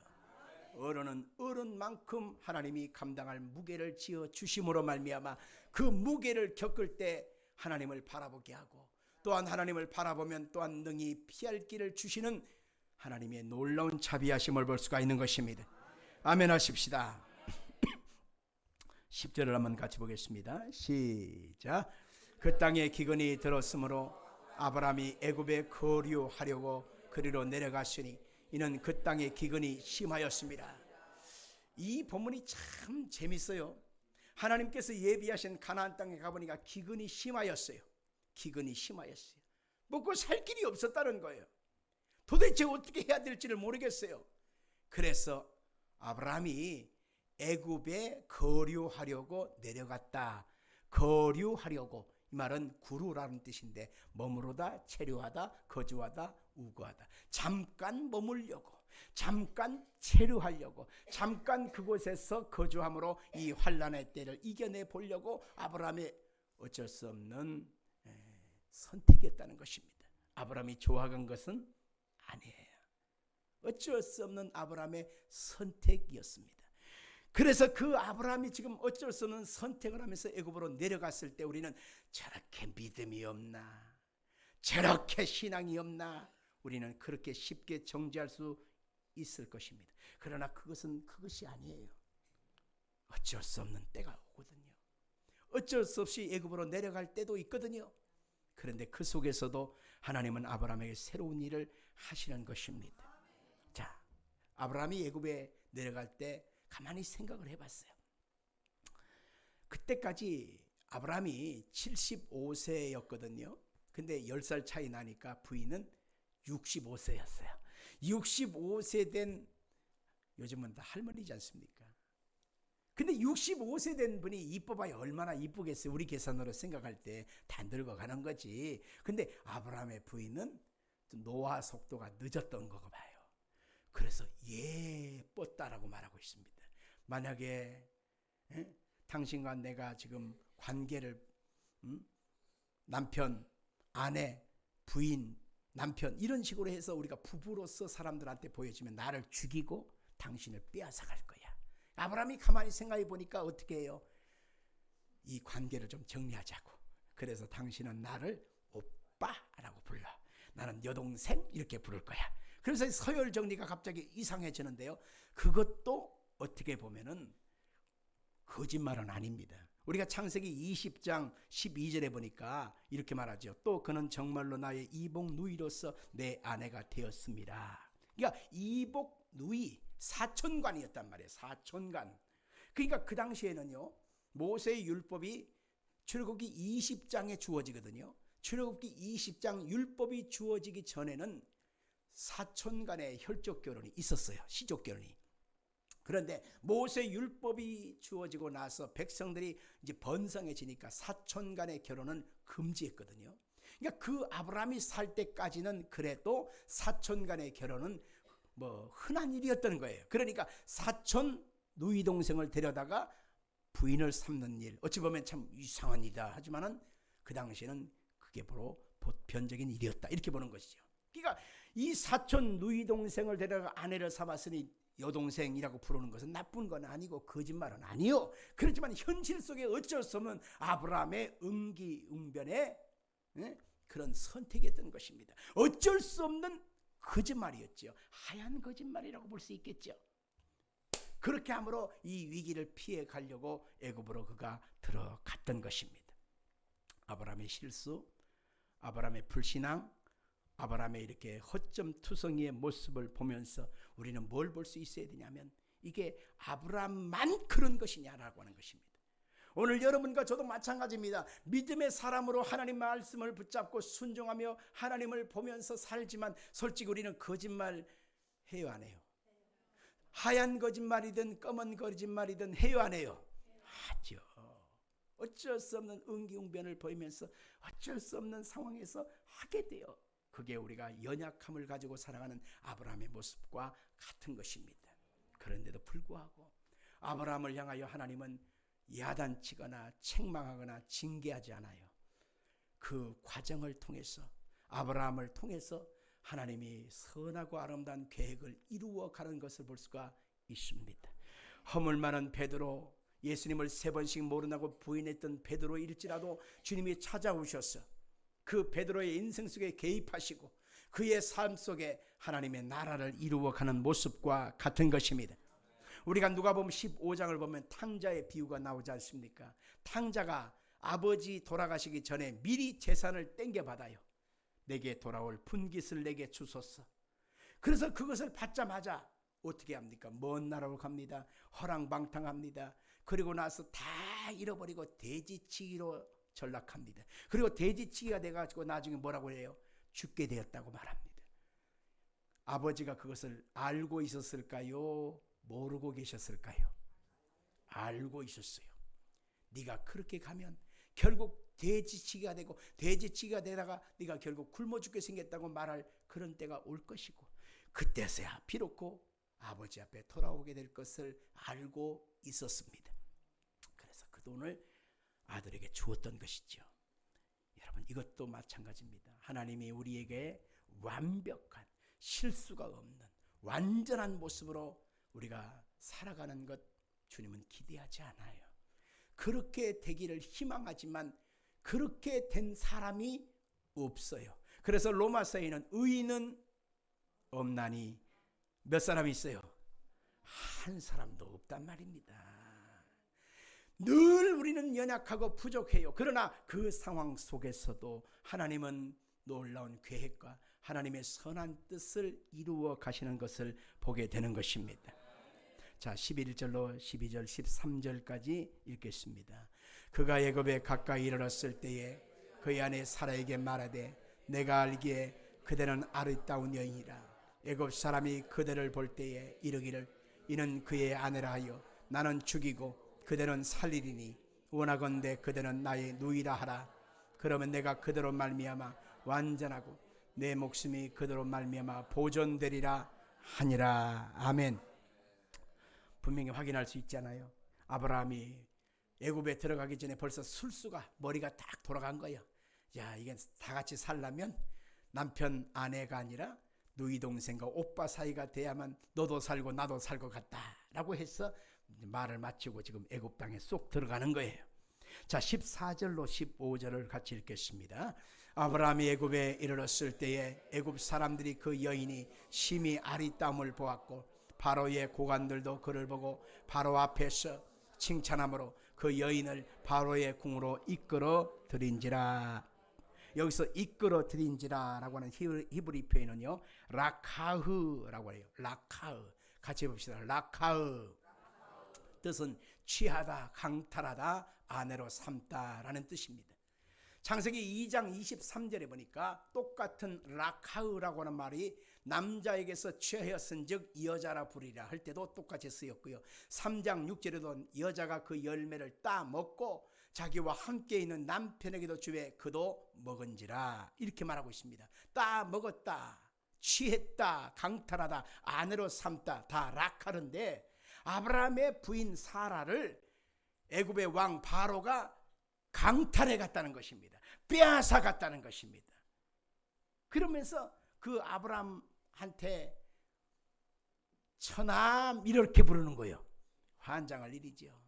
어른은 어른만큼 하나님이 감당할 무게를 지어 주심으로 말미암아 그 무게를 겪을 때 하나님을 바라보게 하고 또한 하나님을 바라보면 또한 능히 피할 길을 주시는 하나님의 놀라운 자비하심을 볼 수가 있는 것입니다. 아멘 하십시다. 10절을 한번 같이 보겠습니다. 시작. 그 땅에 기근이 들었으므로 아브라함이 애굽에 거류하려고 그리로 내려갔으니 이는 그 땅에 기근이 심하였습니다. 이 본문이 참 재밌어요. 하나님께서 예비하신 가나안 땅에 가보니까 기근이 심하였어요. 기근이 심하였어요. 먹고 살 길이 없었다는 거예요. 도대체 어떻게 해야 될지를 모르겠어요. 그래서 아브라함이 애굽에 거류하려고 내려갔다. 거류하려고, 이 말은 구루라는 뜻인데 머무르다, 체류하다, 거주하다, 우거하다. 잠깐 머물려고, 잠깐 체류하려고, 잠깐 그곳에서 거주함으로 이 환난의 때를 이겨내 보려고 아브라함의 어쩔 수 없는 선택이었다는 것입니다. 아브라함이 좋아한 것은 아니에요. 어쩔 수 없는 아브라함의 선택이었습니다. 그래서 그 아브라함이 지금 어쩔 수 없는 선택을 하면서 애굽으로 내려갔을 때 우리는 저렇게 믿음이 없나, 저렇게 신앙이 없나, 우리는 그렇게 쉽게 정죄할 수 있을 것입니다. 그러나 그것이 아니에요. 어쩔 수 없는 때가 오거든요. 어쩔 수 없이 애굽으로 내려갈 때도 있거든요. 그런데 그 속에서도 하나님은 아브라함에게 새로운 일을 하시는 것입니다. 자, 아브라함이 애굽에 내려갈 때 가만히 생각을 해봤어요. 그때까지 아브라함이 75세였거든요. 근데 10살 차이 나니까 부인은 65세였어요. 65세 된, 요즘은 다 할머니지 않습니까? 근데 65세 된 분이 이뻐봐야 얼마나 이쁘겠어요. 우리 계산으로 생각할 때 다 늙어가는 거지. 근데 아브라함의 부인은 노화 속도가 늦었던 거 봐요. 그래서 예뻤다라고 말하고 있습니다. 만약에 당신과 내가 지금 관계를 남편, 아내, 부인, 남편 이런 식으로 해서 우리가 부부로서 사람들한테 보여주면 나를 죽이고 당신을 빼앗아갈 거야. 아브라함이 가만히 생각해 보니까 어떻게 해요? 이 관계를 좀 정리하자고. 그래서 당신은 나를 오빠라고 불러. 나는 여동생 이렇게 부를 거야. 그래서 서열 정리가 갑자기 이상해지는데요. 그것도 어떻게 보면은 거짓말은 아닙니다. 우리가 창세기 20장 12절에 보니까 이렇게 말하죠. 또 그는 정말로 나의 이복 누이로서 내 아내가 되었습니다. 그러니까 이복 누이, 사촌간이었단 말이에요. 사촌간. 그러니까 그 당시에는요, 모세의 율법이 출애굽기 20장에 주어지거든요. 출애굽기 20장 율법이 주어지기 전에는 사촌 간의 혈족 결혼이 있었어요. 시족 결혼이. 그런데 모세 율법이 주어지고 나서 백성들이 이제 번성해지니까 사촌 간의 결혼은 금지했거든요. 그러니까 그 아브라함이 살 때까지는 그래도 사촌 간의 결혼은 뭐 흔한 일이었던 거예요. 그러니까 사촌 누이 동생을 데려다가 부인을 삼는 일, 어찌 보면 참 이상한 일이다 하지만은 그 당시에는 그게 바로 보편적인 일이었다 이렇게 보는 것이죠. 그러니까 이 사촌 누이 동생을 데려가 아내를 삼았으니 여동생이라고 부르는 것은 나쁜 건 아니고 거짓말은 아니요. 그렇지만 현실 속에 어쩔 수 없는 아브라함의 응기응변의 그런 선택이었던 것입니다. 어쩔 수 없는 거짓말이었죠. 하얀 거짓말이라고 볼 수 있겠죠. 그렇게 함으로 이 위기를 피해 가려고 애굽으로 그가 들어갔던 것입니다. 아브라함의 실수, 아브라함의 불신앙, 아브라함의 이렇게 허점투성이의 모습을 보면서 우리는 뭘 볼 수 있어야 되냐면 이게 아브라함만 그런 것이냐라고 하는 것입니다. 오늘 여러분과 저도 마찬가지입니다. 믿음의 사람으로 하나님 말씀을 붙잡고 순종하며 하나님을 보면서 살지만 솔직히 우리는 거짓말 해요 안 해요? 하얀 거짓말이든 검은 거짓말이든 해요 안 해요? 하죠. 어쩔 수 없는 응기응변을 보이면서 어쩔 수 없는 상황에서 하게 돼요. 그게 우리가 연약함을 가지고 살아가는 아브라함의 모습과 같은 것입니다. 그런데도 불구하고 아브라함을 향하여 하나님은 야단치거나 책망하거나 징계하지 않아요. 그 과정을 통해서 아브라함을 통해서 하나님이 선하고 아름다운 계획을 이루어가는 것을 볼 수가 있습니다. 허물 많은 베드로, 예수님을 3번씩 모른다고 부인했던 베드로일지라도 주님이 찾아오셔서 그 베드로의 인생 속에 개입하시고 그의 삶 속에 하나님의 나라를 이루어가는 모습과 같은 것입니다. 우리가 누가복음 15장을 보면 탕자의 비유가 나오지 않습니까? 탕자가 아버지 돌아가시기 전에 미리 재산을 땡겨받아요. 내게 돌아올 분깃을 내게 주소서. 그래서 그것을 받자마자 어떻게 합니까? 먼 나라로 갑니다. 허랑방탕합니다. 그리고 나서 다 잃어버리고 돼지치기로 전락합니다. 그리고 돼지치기가 돼가지고 나중에 뭐라고 해요? 죽게 되었다고 말합니다. 아버지가 그것을 알고 있었을까요? 모르고 계셨을까요? 알고 있었어요. 네가 그렇게 가면 결국 돼지치기가 되고, 돼지치기가 되다가 네가 결국 굶어 죽게 생겼다고 말할 그런 때가 올 것이고, 그때서야 비로소 아버지 앞에 돌아오게 될 것을 알고 있었습니다. 그래서 그 돈을 아들에게 주었던 것이죠. 여러분, 이것도 마찬가지입니다. 하나님이 우리에게 완벽한, 실수가 없는 완전한 모습으로 우리가 살아가는 것 주님은 기대하지 않아요. 그렇게 되기를 희망하지만 그렇게 된 사람이 없어요. 그래서 로마서에는 의인은 없나니 몇 사람이 있어요? 한 사람도 없단 말입니다. 늘 우리는 연약하고 부족해요. 그러나 그 상황 속에서도 하나님은 놀라운 계획과 하나님의 선한 뜻을 이루어 가시는 것을 보게 되는 것입니다. 자, 11절로 12절 13절까지 읽겠습니다. 그가 애굽에 가까이 이르렀을 때에 그의 아내 사라에게 말하되 내가 알기에 그대는 아름다운 여인이라. 애굽 사람이 그대를 볼 때에 이르기를 이는 그의 아내라 하여 나는 죽이고 그대는 살리리니 원하건대 그대는 나의 누이라 하라. 그러면 내가 그대로 말미암아 완전하고 내 목숨이 그대로 말미암아 보존되리라 하니라. 아멘. 분명히 확인할 수 있잖아요. 아브라함이 애굽에 들어가기 전에 벌써 술수가 머리가 딱 돌아간 거예요. 야, 이게 다 같이 살려면 남편 아내가 아니라 누이 동생과 오빠 사이가 돼야만 너도 살고 나도 살 것 같다라고 해서 말을 마치고 지금 애굽 땅에 쏙 들어가는 거예요. 자, 14절로 15절을 같이 읽겠습니다. 아브라함이 애굽에 이르렀을 때에 애굽 사람들이 그 여인이 심히 아리따움을 보았고 바로의 고관들도 그를 보고 바로 앞에서 칭찬함으로 그 여인을 바로의 궁으로 이끌어 들인지라. 여기서 이끌어 들인지라 라고 하는 히브리 표현은요, 라카흐라고 해요. 라카흐. 같이 해봅시다. 라카흐. 뜻은 취하다, 강탈하다, 아내로 삼다라는 뜻입니다. 창세기 2장 23절에 보니까 똑같은 라카흐라고 하는 말이 남자에게서 취하였은즉 여자라 부리라 할 때도 똑같이 쓰였고요. 3장 6절에도 여자가 그 열매를 따먹고 자기와 함께 있는 남편에게도 주에 그도 먹은지라 이렇게 말하고 있습니다. 따먹었다, 취했다, 강탈하다, 아내로 삼다, 다 라카르인데 아브라함의 부인 사라를 애굽의 왕 바로가 강탈해 갔다는 것입니다. 빼앗아 갔다는 것입니다. 그러면서 그 아브라함한테 처남 이렇게 부르는 거예요. 환장할 일이죠.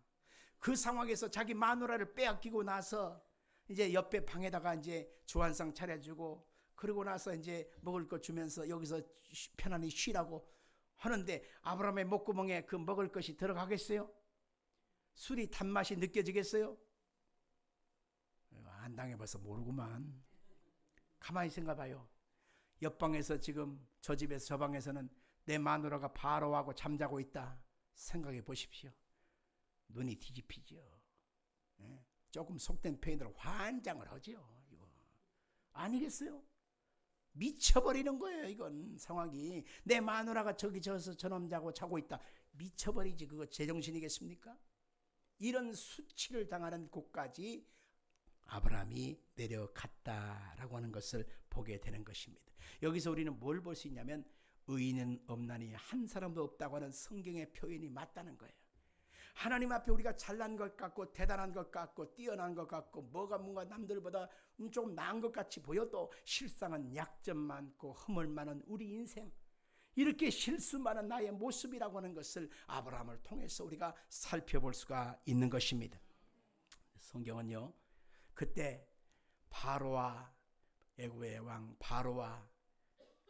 그 상황에서 자기 마누라를 빼앗기고 나서 이제 옆에 방에다가 이제 주한상 차려주고 그러고 나서 이제 먹을 거 주면서 여기서 편안히 쉬라고 하는데 아브라함의 목구멍에 그 먹을 것이 들어가겠어요? 술이 단맛이 느껴지겠어요? 안 당해봐서 모르구만. 가만히 생각해봐요. 옆방에서 지금 저 집에서 저 방에서는 내 마누라가 바로하고 잠자고 있다 생각해 보십시오. 눈이 뒤집히죠. 조금 속된 표현으로 환장을 하죠. 이거 아니겠어요? 미쳐버리는 거예요. 이건 상황이. 내 마누라가 저기 저서 저놈 자고 있다. 미쳐버리지. 그거 제정신이겠습니까? 이런 수치를 당하는 곳까지 아브라함이 내려갔다라고 하는 것을 보게 되는 것입니다. 여기서 우리는 뭘 볼 수 있냐면 의인은 없나니 한 사람도 없다고 하는 성경의 표현이 맞다는 거예요. 하나님 앞에 우리가 잘난 것 같고 대단한 것 같고 뛰어난 것 같고 뭔가 남들보다 좀 나은 것 같이 보여도 실상은 약점 많고 허물 많은 우리 인생, 이렇게 실수 많은 나의 모습이라고 하는 것을 아브라함을 통해서 우리가 살펴볼 수가 있는 것입니다. 성경은요, 그때 바로와 애굽의 왕 바로와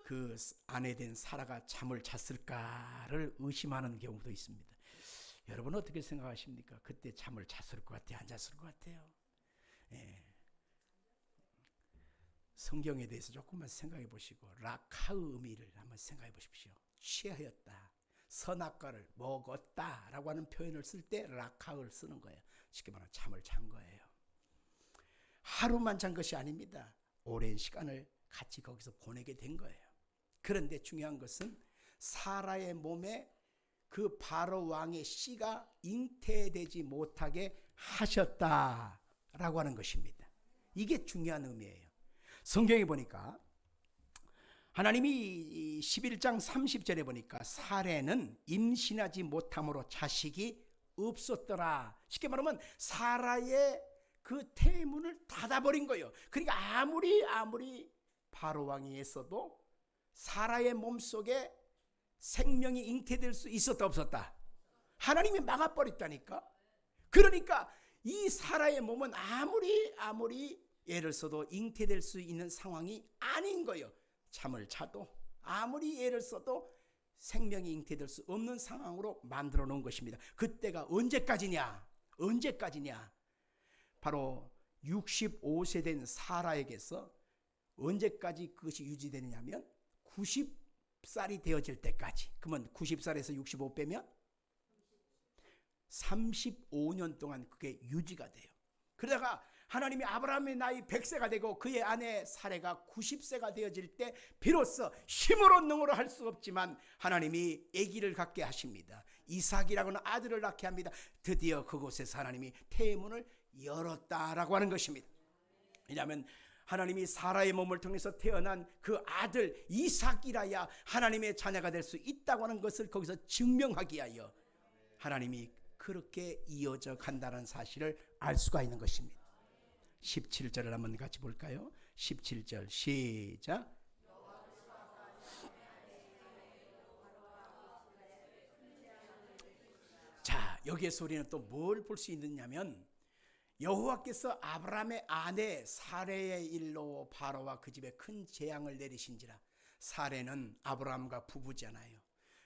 그 아내 된 사라가 잠을 잤을까를 의심하는 경우도 있습니다. 여러분 어떻게 생각하십니까? 그때 잠을 잤을 것 같아요? 안 잤을 것 같아요? 예. 성경에 대해서 조금만 생각해 보시고 라카의 의미를 한번 생각해 보십시오. 취하였다, 선악과를 먹었다 라고 하는 표현을 쓸 때 라카를 쓰는 거예요. 쉽게 말하면 잠을 잔 거예요. 하루만 잔 것이 아닙니다. 오랜 시간을 같이 거기서 보내게 된 거예요. 그런데 중요한 것은 사라의 몸에 그 바로 왕의 씨가 잉태되지 못하게 하셨다라고 하는 것입니다. 이게 중요한 의미예요. 성경에 보니까 하나님이 11장 30절에 보니까 사레는 임신하지 못함으로 자식이 없었더라. 쉽게 말하면 사라의 그 태문을 닫아버린 거예요. 그러니까 아무리 바로 왕이 했어도 사라의 몸속에 생명이 잉태될 수 있었다 없었다? 하나님이 막아버렸다니까. 그러니까 이 사라의 몸은 아무리 애를 써도 잉태될 수 있는 상황이 아닌 거예요. 잠을 자도 아무리 애를 써도 생명이 잉태될 수 없는 상황으로 만들어 놓은 것입니다. 그때가 언제까지냐? 바로 65세 된 사라에게서 언제까지 그것이 유지되느냐면 90살이 되어질 때까지. 그러면 90살에서 65 빼면 35년 동안 그게 유지가 돼요. 그러다가 하나님이 아브라함의 나이 100세가 되고 그의 아내 사레가 90세가 되어질 때 비로소 힘으로 능으로 할 수 없지만 하나님이 아기를 갖게 하십니다. 이삭이라고는 아들을 낳게 합니다. 드디어 그곳에서 하나님이 태문을 열었다라고 하는 것입니다. 왜냐하면 하나님이 사라의 몸을 통해서 태어난 그 아들 이삭이라야 하나님의 자녀가 될 수 있다고 하는 것을 거기서 증명하기 위하여 하나님이 그렇게 이어져 간다는 사실을 알 수가 있는 것입니다. 17절을 한번 같이 볼까요? 17절 시작. 자, 여기에서 우리는 또 뭘 볼 수 있느냐면 여호와께서 아브라함의 아내 사레의 일로 바로와 그 집에 큰 재앙을 내리신지라. 사레는 아브라함과 부부잖아요.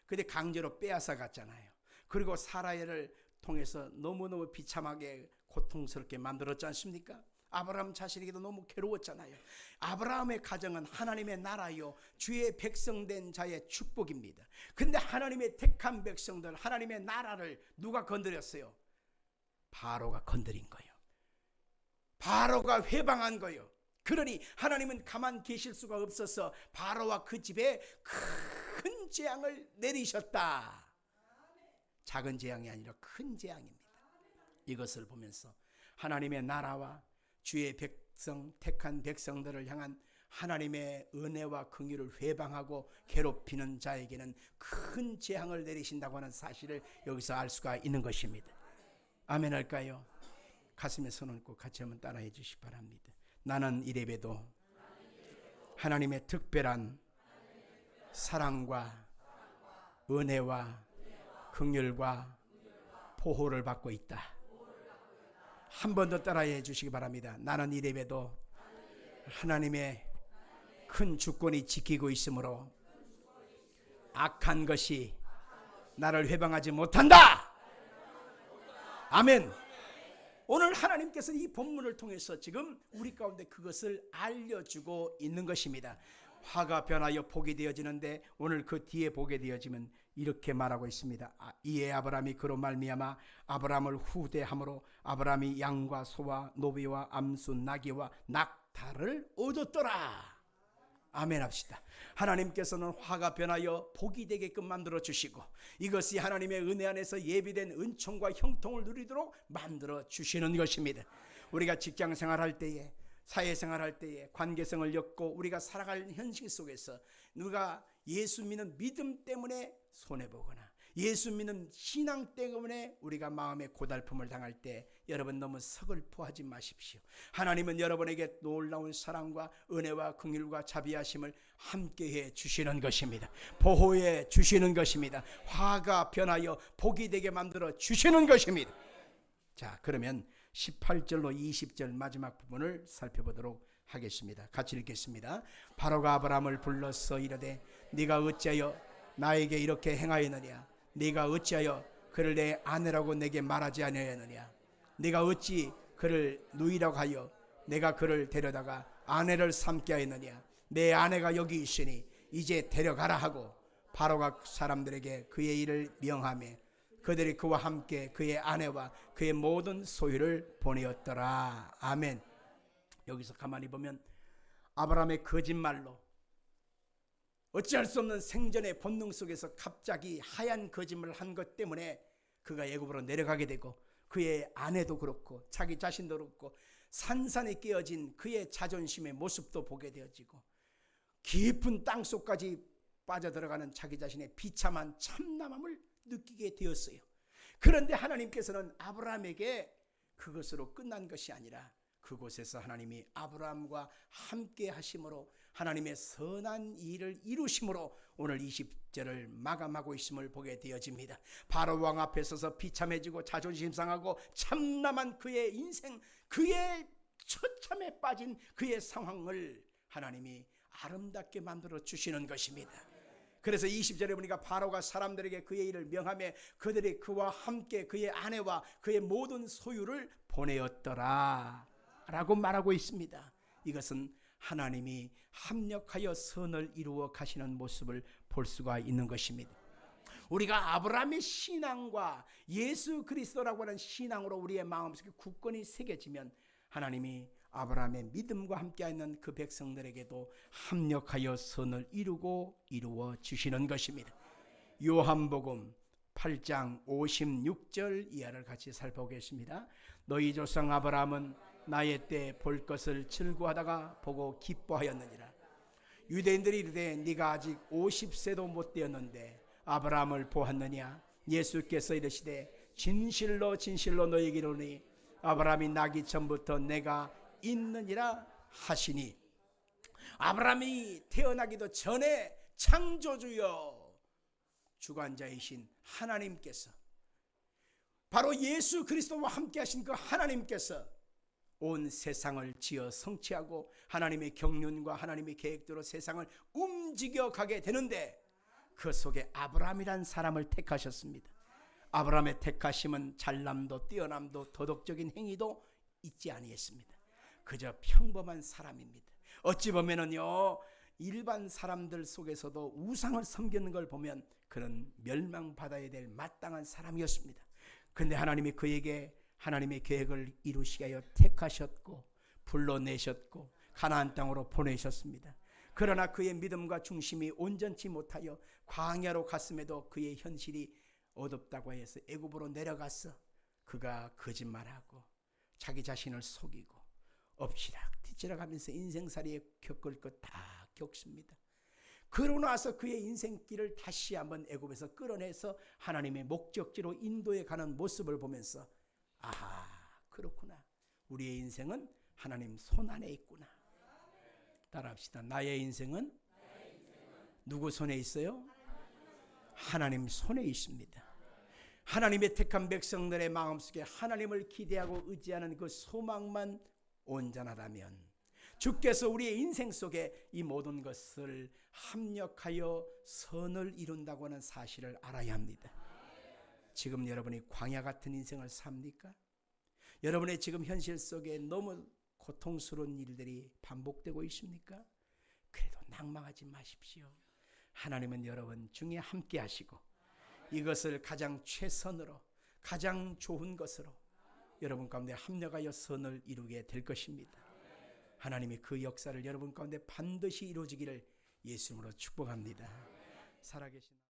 근데 강제로 빼앗아 갔잖아요. 그리고 사라를 통해서 너무너무 비참하게 고통스럽게 만들었지 않습니까? 아브라함 자신에게도 너무 괴로웠잖아요. 아브라함의 가정은 하나님의 나라요 주의 백성된 자의 축복입니다. 근데 하나님의 택한 백성들, 하나님의 나라를 누가 건드렸어요? 바로가 건드린 거예요. 바로가 회방한 거예요. 그러니 하나님은 가만 계실 수가 없어서 바로와 그 집에 큰 재앙을 내리셨다. 작은 재앙이 아니라 큰 재앙입니다. 이것을 보면서 하나님의 나라와 주의 백성, 택한 백성들을 향한 하나님의 은혜와 긍휼을 회방하고 괴롭히는 자에게는 큰 재앙을 내리신다고 하는 사실을 여기서 알 수가 있는 것입니다. 아멘 할까요? 가슴에 손 얹고 같이 한번 따라해 주시기 바랍니다. 나는 이래봬도 하나님의 특별한 사랑과 은혜와 긍휼과 보호를 받고 있다. 한 번 더 따라해 주시기 바랍니다. 나는 이래봬도 하나님의 큰 주권이 지키고 있으므로 악한 것이 나를 회방하지 못한다. 아멘. 오늘 하나님께서 이 본문을 통해서 지금 우리 가운데 그것을 알려주고 있는 것입니다. 화가 변하여 복이 되어지는데 오늘 그 뒤에 보게 되어지면 이렇게 말하고 있습니다. 이에 아브라함이 그로 말미암아 아브라함을 후대함으로 아브라함이 양과 소와 노비와 암수 나귀와 낙타를 얻었더라. 아멘 합시다. 하나님께서는 화가 변하여 복이 되게끔 만들어 주시고 이것이 하나님의 은혜 안에서 예비된 은총과 형통을 누리도록 만들어 주시는 것입니다. 우리가 직장 생활할 때에, 사회생활할 때에 관계성을 엮고 우리가 살아갈 현실 속에서 누가 예수 믿는 믿음 때문에 손해보거나 예수 믿는 신앙 때문에 우리가 마음의 고달픔을 당할 때 여러분 너무 서글퍼하지 마십시오. 하나님은 여러분에게 놀라운 사랑과 은혜와 긍휼과 자비하심을 함께해 주시는 것입니다. 보호해 주시는 것입니다. 화가 변하여 복이 되게 만들어 주시는 것입니다. 자, 그러면 18절로 20절 마지막 부분을 살펴보도록 하겠습니다. 같이 읽겠습니다. 바로가 아브라함을 불러서 이르되 네가 어찌하여 나에게 이렇게 행하였느냐? 네가 어찌하여 그를 내 아내라고 내게 말하지 아니하였느냐? 네가 어찌 그를 누이라고 하여 내가 그를 데려다가 아내를 삼게 하였느냐? 내 아내가 여기 있으니 이제 데려가라 하고 바로가 사람들에게 그의 일을 명하며 그들이 그와 함께 그의 아내와 그의 모든 소유를 보내었더라. 아멘. 여기서 가만히 보면 아브라함의 거짓말로 어찌할 수 없는 생존의 본능 속에서 갑자기 하얀 거짓말을 한 것 때문에 그가 애굽으로 내려가게 되고, 그의 아내도 그렇고 자기 자신도 그렇고 산산이 깨어진 그의 자존심의 모습도 보게 되어지고, 깊은 땅속까지 빠져들어가는 자기 자신의 비참한 참남함을 느끼게 되었어요. 그런데 하나님께서는 아브라함에게 그것으로 끝난 것이 아니라 그곳에서 하나님이 아브라함과 함께 하심으로 하나님의 선한 일을 이루심으로 오늘 20절을 마감하고 있음을 보게 되어집니다. 바로 왕 앞에 서서 비참해지고 자존심 상하고 참남한 그의 인생, 그의 처참에 빠진 그의 상황을 하나님이 아름답게 만들어 주시는 것입니다. 그래서 20절에 보니까 바로가 사람들에게 그의 일을 명하며 그들이 그와 함께 그의 아내와 그의 모든 소유를 보내었더라 라고 말하고 있습니다. 이것은 하나님이 합력하여 선을 이루어 가시는 모습을 볼 수가 있는 것입니다. 우리가 아브라함의 신앙과 예수 그리스도라고 하는 신앙으로 우리의 마음속에 굳건히 새겨지면 하나님이 아브라함의 믿음과 함께 있는 그 백성들에게도 합력하여 선을 이루어 주시는 것입니다. 요한복음 8장 56절 이하를 같이 살펴보겠습니다. 너희 조상 아브라함은 나의 때 볼 것을 즐거워하다가 보고 기뻐하였느니라. 유대인들이 이르되 네가 아직 50세도 못 되었는데 아브라함을 보았느냐? 예수께서 이르시되 진실로 진실로 너희에게 이르노니 아브라함이 나기 전부터 내가 있느니라 하시니, 아브라함이 태어나기도 전에 창조주여 주관자이신 하나님께서, 바로 예수 그리스도와 함께 하신 그 하나님께서 온 세상을 지어 성취하고 하나님의 경륜과 하나님의 계획대로 세상을 움직여 가게 되는데 그 속에 아브라함이란 사람을 택하셨습니다. 아브라함의 택하심은 잘남도 뛰어남도 도덕적인 행위도 있지 아니했습니다. 그저 평범한 사람입니다. 어찌 보면은요, 일반 사람들 속에서도 우상을 섬기는 걸 보면 그런 멸망받아야 될 마땅한 사람이었습니다. 그런데 하나님이 그에게 하나님의 계획을 이루시게 하여 택하셨고 불러내셨고 가나안 땅으로 보내셨습니다. 그러나 그의 믿음과 중심이 온전치 못하여 광야로 갔음에도 그의 현실이 어둡다고 해서 애굽으로 내려가서 그가 거짓말하고 자기 자신을 속이고 엎치락 뒤치락 하면서 인생살이에 겪을 것 다 겪습니다. 그러고 나서 그의 인생길을 다시 한번 애굽에서 끌어내서 하나님의 목적지로 인도해 가는 모습을 보면서 아, 그렇구나. 우리의 인생은 하나님 손 안에 있구나. 따라합시다. 나의 인생은 누구 손에 있어요? 하나님 손에 있습니다. 하나님의 택한 백성들의 마음속에 하나님을 기대하고 의지하는 그 소망만 온전하다면 주께서 우리의 인생 속에 이 모든 것을 합력하여 선을 이룬다고 하는 사실을 알아야 합니다. 지금 여러분이 광야 같은 인생을 삽니까? 여러분의 지금 현실 속에 너무 고통스러운 일들이 반복되고 있습니까? 그래도 낙망하지 마십시오. 하나님은 여러분 중에 함께 하시고 이것을 가장 최선으로 가장 좋은 것으로 여러분 가운데 합력하여 선을 이루게 될 것입니다. 하나님이 그 역사를 여러분 가운데 반드시 이루어지기를 예수님으로 축복합니다. 살아계신